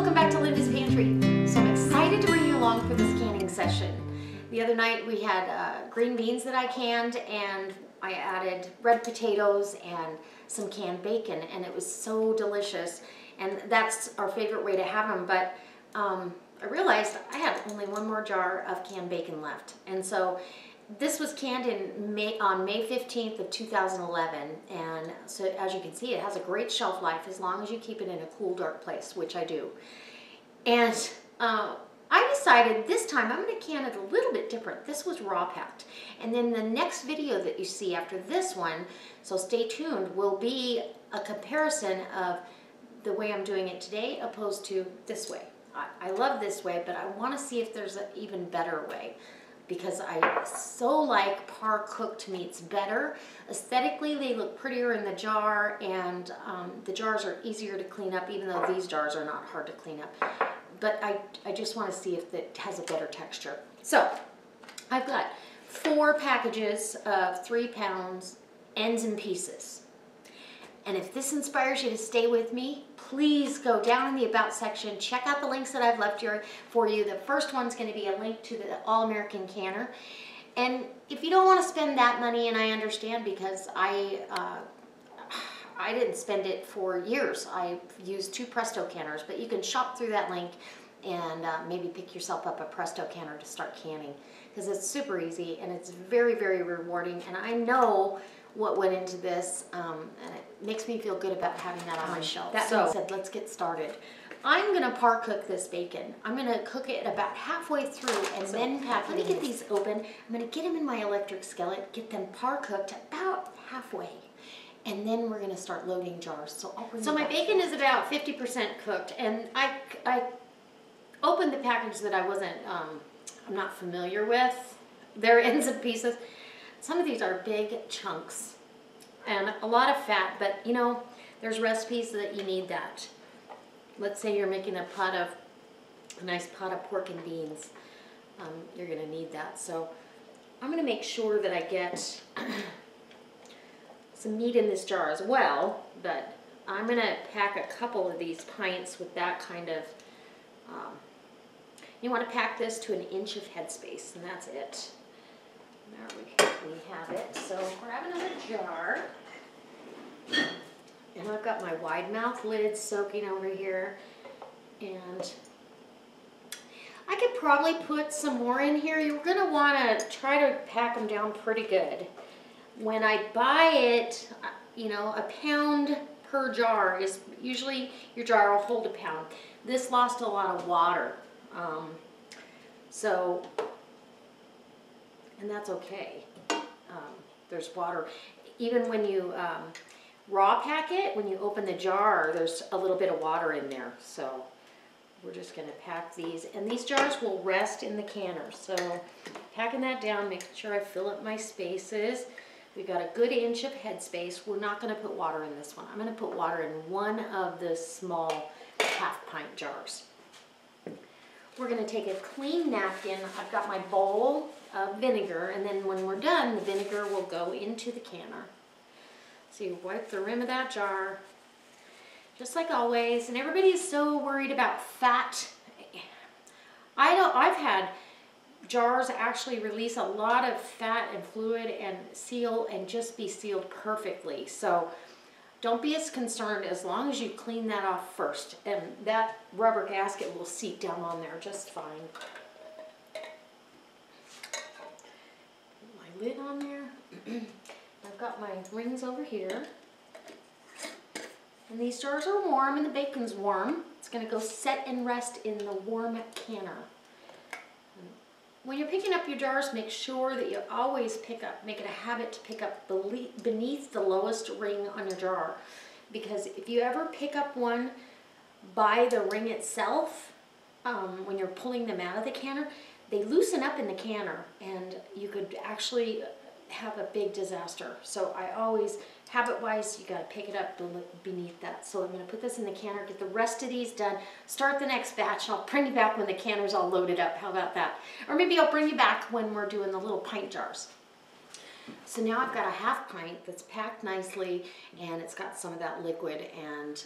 welcome back to Linda's Pantry. So I'm excited to bring you along for this canning session. The other night we had green beans that I canned, and I added red potatoes and some canned bacon, and it was so delicious. And that's our favorite way to have them, but I realized I had only one more jar of canned bacon left. And so this was canned on May 15th of 2011, and so as you can see, it has a great shelf life as long as you keep it in a cool, dark place, which I do. And I decided this time I'm going to can it a little bit different. This was raw packed, and then the next video that you see after this one, so stay tuned, will be a comparison of the way I'm doing it today opposed to this way. I love this way, but I want to see if there's an even better way, because I so like par cooked meats better. Aesthetically, they look prettier in the jar, and the jars are easier to clean up, even though these jars are not hard to clean up. But I just want to see if it has a better texture. So I've got 4 packages of 3 pounds ends and pieces. And if this inspires you to stay with me, please go down in the About section, check out the links that I've left here for you. The first one's going to be a link to the All-American Canner. And if you don't want to spend that money, and I understand, because I didn't spend it for years. I used 2 Presto canners, but you can shop through that link and maybe pick yourself up a Presto canner to start canning, because it's super easy and it's very, very rewarding. And I know what went into this, and it makes me feel good about having that on my shelf. That being said, let's get started. I'm gonna par cook this bacon. I'm gonna cook it about halfway through and then pack. Let me get these open. I'm gonna get them in my electric skillet, get them par cooked about halfway, and then we're gonna start loading jars. So I'll bring my bacon is about 50% cooked, and I opened the package that I wasn't, I'm not familiar with. They're ends and pieces. Some of these are big chunks and a lot of fat, but you know, there's recipes that you need that. Let's say you're making a nice pot of pork and beans. You're gonna need that. So I'm gonna make sure that I get some meat in this jar as well, but I'm gonna pack a couple of these pints with that kind of, you wanna pack this to 1 inch of headspace, and that's it. There we have it. So grab another jar. And I've got my wide mouth lid soaking over here. And I could probably put some more in here. You're going to want to try to pack them down pretty good. When I buy it, you know, a pound per jar is usually, your jar will hold a pound. This lost a lot of water. And that's okay. There's water. Even when you raw pack it, when you open the jar, there's a little bit of water in there. So we're just going to pack these. And these jars will rest in the canner. So packing that down, making sure I fill up my spaces. We've got a good inch of headspace. We're not going to put water in this one. I'm going to put water in one of the small half-pint jars. We're going to take a clean napkin. I've got my bowl of vinegar, and then when we're done, the vinegar will go into the canner. So you wipe the rim of that jar, just like always. And everybody's so worried about fat. I've had jars actually release a lot of fat and fluid and seal and just be sealed perfectly. So don't be as concerned as long as you clean that off first, and that rubber gasket will seep down on there just fine. Put my lid on there. I've got my rings over here. And these jars are warm and the bacon's warm. It's going to go set and rest in the warm canner. When you're picking up your jars, make sure that you always make it a habit to pick up beneath the lowest ring on your jar. Because if you ever pick up one by the ring itself, when you're pulling them out of the canner, they loosen up in the canner and you could actually have a big disaster. So I always, habit-wise, you got to pick it up beneath that. So I'm going to put this in the canner, get the rest of these done, start the next batch. I'll bring you back when the canner's all loaded up. How about that? Or maybe I'll bring you back when we're doing the little pint jars. So now I've got a half pint that's packed nicely, and it's got some of that liquid and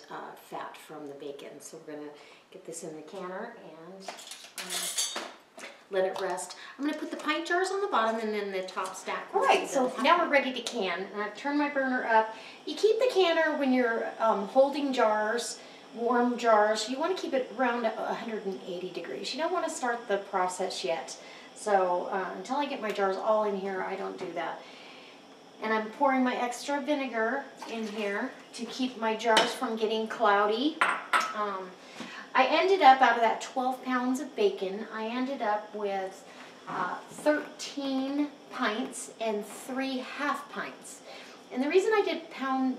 fat from the bacon. So we're gonna get this in the canner and let it rest. I'm gonna put the pint jars on the bottom and then the top stack. All right, so now we're ready to can. And I've turned my burner up. You keep the canner when you're holding jars, warm jars. You want to keep it around 180 degrees. You don't want to start the process yet. So until I get my jars all in here, I don't do that. And I'm pouring my extra vinegar in here to keep my jars from getting cloudy. I ended up, out of that 12 pounds of bacon, I ended up with 13 pints and 3 half pints. And the reason I did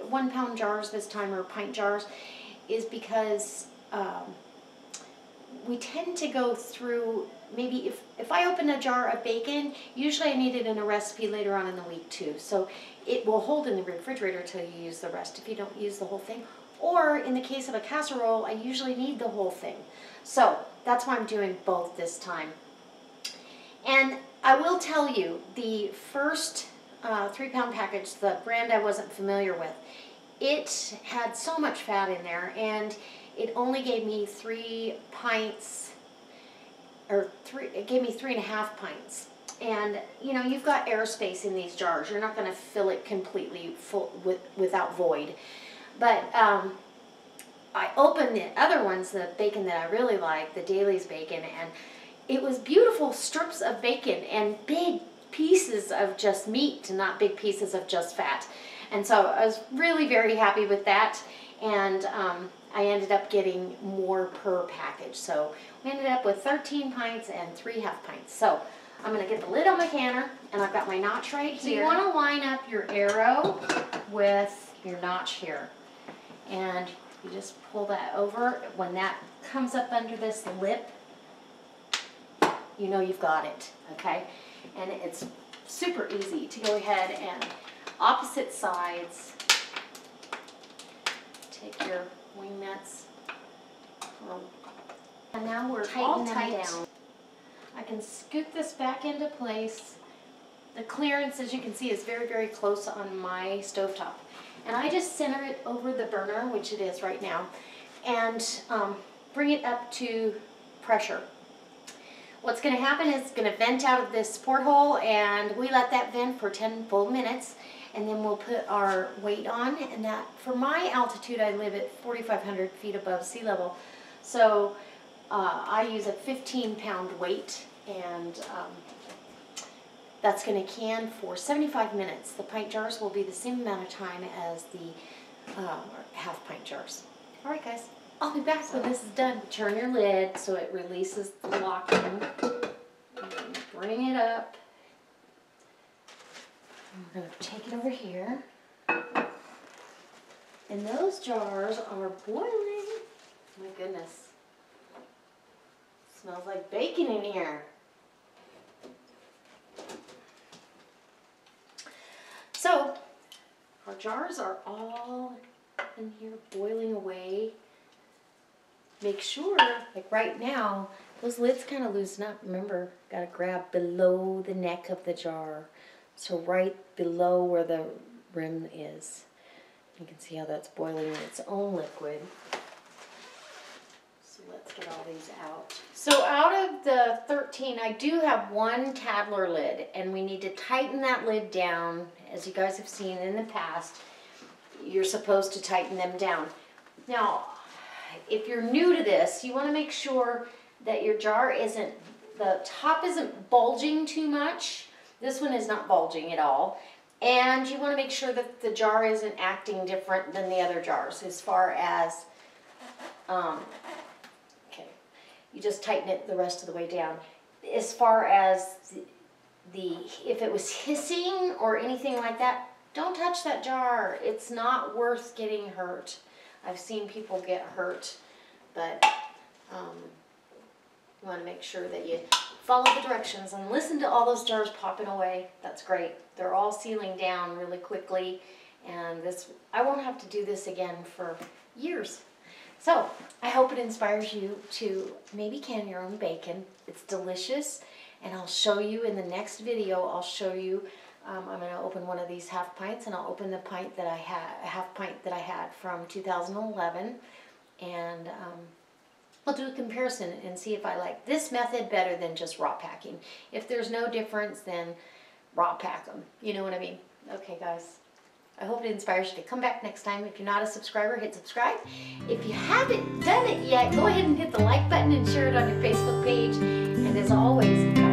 1 pound jars this time, or pint jars, is because we tend to go through, maybe if I open a jar of bacon, usually I need it in a recipe later on in the week too. So it will hold in the refrigerator until you use the rest if you don't use the whole thing. Or in the case of a casserole, I usually need the whole thing. So that's why I'm doing both this time. And I will tell you, the first 3 pound package, the brand I wasn't familiar with, it had so much fat in there, and it only gave me 3 pints, or it gave me 3.5 pints. And you know, you've got airspace in these jars. You're not going to fill it completely full without void. But I opened the other ones, the bacon that I really like, the Dailies bacon, and it was beautiful strips of bacon and big pieces of just meat, and not big pieces of just fat. And so I was really very happy with that, and I ended up getting more per package. So we ended up with 13 pints and 3 half pints. So I'm going to get the lid on my canner, and I've got my notch right here. So you want to line up your arrow with your notch here. And you just pull that over. When that comes up under this lip, you know you've got it, okay? And it's super easy to go ahead and opposite sides, take your wing nuts, and now we're tightening them down. I can scoop this back into place. The clearance, as you can see, is very, very close on my stovetop. And I just center it over the burner, which it is right now, and bring it up to pressure. What's going to happen is it's going to vent out of this porthole, and we let that vent for 10 full minutes, and then we'll put our weight on. And that, for my altitude, I live at 4,500 feet above sea level, so I use a 15-pound weight, and that's going to can for 75 minutes. The pint jars will be the same amount of time as the half pint jars. All right, guys, I'll be back when this is done. Turn your lid so it releases the locking. Bring it up. We're going to take it over here. And those jars are boiling. My goodness. Smells like bacon in here. So, our jars are all in here boiling away. Make sure, like right now, those lids kind of loosen up. Remember, got to grab below the neck of the jar. So right below where the rim is. You can see how that's boiling in its own liquid. So let's get all these out. So out of the 13, I do have 1 Tadler lid, and we need to tighten that lid down. As you guys have seen in the past, you're supposed to tighten them down. Now, if you're new to this, you want to make sure that your jar isn't, the top isn't bulging too much. This one is not bulging at all. And you want to make sure that the jar isn't acting different than the other jars as far as, okay, you just tighten it the rest of the way down. As far as if it was hissing or anything like that, don't touch that jar. It's not worth getting hurt. I've seen people get hurt, but you want to make sure that you follow the directions and listen to all those jars popping away. That's great. They're all sealing down really quickly, and I won't have to do this again for years. So I hope it inspires you to maybe can your own bacon. It's delicious, and I'll show you in the next video, I'll show you I'm going to open one of these half pints, and I'll open the pint that I had, half pint that I had from 2011, and I'll do a comparison and see if I like this method better than just raw packing. If there's no difference, then raw pack them. You know what I mean? Okay, guys. I hope it inspires you to come back next time. If you're not a subscriber, hit subscribe. If you haven't done it yet, go ahead and hit the like button and share it on your Facebook page. And as always,